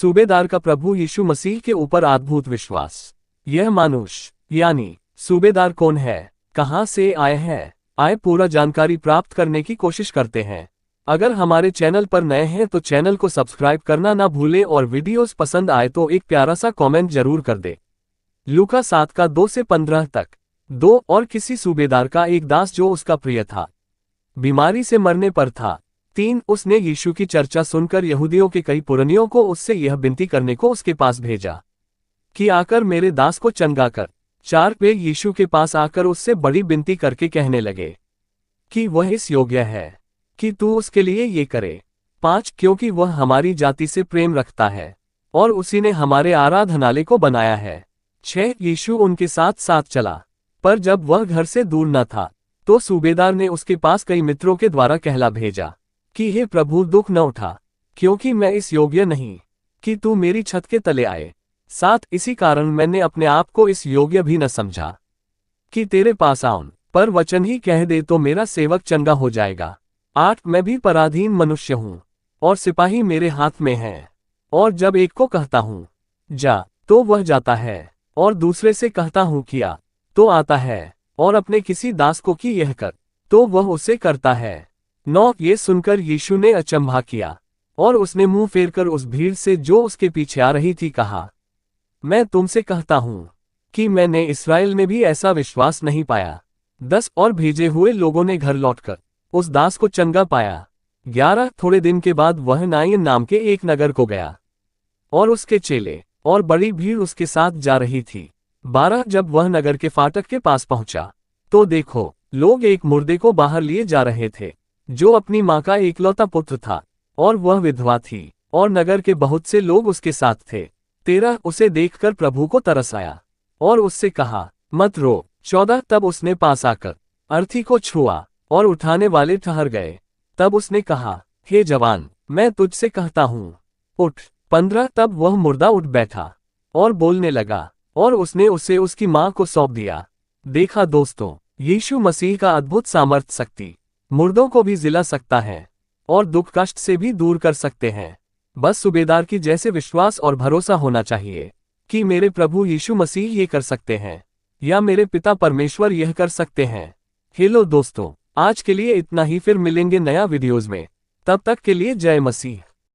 सूबेदार का प्रभु यीशु मसीह के ऊपर अद्भुत विश्वास। यह मनुष्य यानी सूबेदार कौन है, कहां से आए हैं? आए पूरा जानकारी प्राप्त करने की कोशिश करते हैं। अगर हमारे चैनल पर नए हैं तो चैनल को सब्सक्राइब करना ना भूलें और वीडियोस पसंद आए तो एक प्यारा सा कमेंट जरूर कर दे। लूका 7 का 2 से 15 तक। 2 और किसी सूबेदार का एक दास जो उसका प्रिय था, बीमारी से मरने पर था। 3 उसने यीशु की चर्चा सुनकर यहूदियों के कई पुरनियों को उससे यह विनती करने को उसके पास भेजा कि आकर मेरे दास को चंगा कर। 4 वे यीशु के पास आकर उससे बड़ी विनती करके कहने लगे कि वह इस योग्य है कि तू उसके लिए ये करे। 5 क्योंकि वह हमारी जाति से प्रेम रखता है और उसी ने हमारे आराधनालय को बनाया है। 6 यीशु उनके साथ साथ चला, पर जब वह घर से दूर न था तो सूबेदार ने उसके पास कई मित्रों के द्वारा कहला भेजा कि हे प्रभु, दुख न उठा, क्योंकि मैं इस योग्य नहीं कि तू मेरी छत के तले आए। 7 इसी कारण मैंने अपने आप को इस योग्य भी न समझा कि तेरे पास आऊं, पर वचन ही कह दे तो मेरा सेवक चंगा हो जाएगा। 8 मैं भी पराधीन मनुष्य हूं और सिपाही मेरे हाथ में हैं, और जब एक को कहता हूं जा तो वह जाता है, और दूसरे से कहता हूं किया तो आता है, और अपने किसी दास को कि यह कर तो वह उसे करता है। 9 ये सुनकर यीशु ने अचंभा किया और उसने मुंह फेरकर उस भीड़ से जो उसके पीछे आ रही थी कहा, मैं तुमसे कहता हूं कि मैंने इस्राएल में भी ऐसा विश्वास नहीं पाया। 10 और भेजे हुए लोगों ने घर लौटकर उस दास को चंगा पाया। 11 थोड़े दिन के बाद वह नाइन नाम के एक नगर को गया और उसके चेले और बड़ी भीड़ उसके साथ जा रही थी। 12 जब वह नगर के फाटक के पास पहुंचा तो देखो, लोग एक मुर्दे को बाहर लिए जा रहे थे जो अपनी मां का एकलौता पुत्र था, और वह विधवा थी, और नगर के बहुत से लोग उसके साथ थे। 13 उसे देखकर प्रभु को तरस आया और उससे कहा, मत रो। 14 तब उसने पास आकर अर्थी को छुआ और उठाने वाले ठहर गए। तब उसने कहा, हे जवान, मैं तुझसे कहता हूं, उठ। 15 तब वह मुर्दा उठ बैठा और बोलने लगा, और उसने उसे उसकी मां को सौंप दिया। देखा दोस्तों, यीशु मसीह का अद्भुत सामर्थ शक्ति मुर्दों को भी जिला सकता है और दुख कष्ट से भी दूर कर सकते हैं। बस सूबेदार की जैसे विश्वास और भरोसा होना चाहिए कि मेरे प्रभु यीशु मसीह ये कर सकते हैं, या मेरे पिता परमेश्वर यह कर सकते हैं। हेलो दोस्तों, आज के लिए इतना ही, फिर मिलेंगे नया वीडियोज में। तब तक के लिए जय मसीह।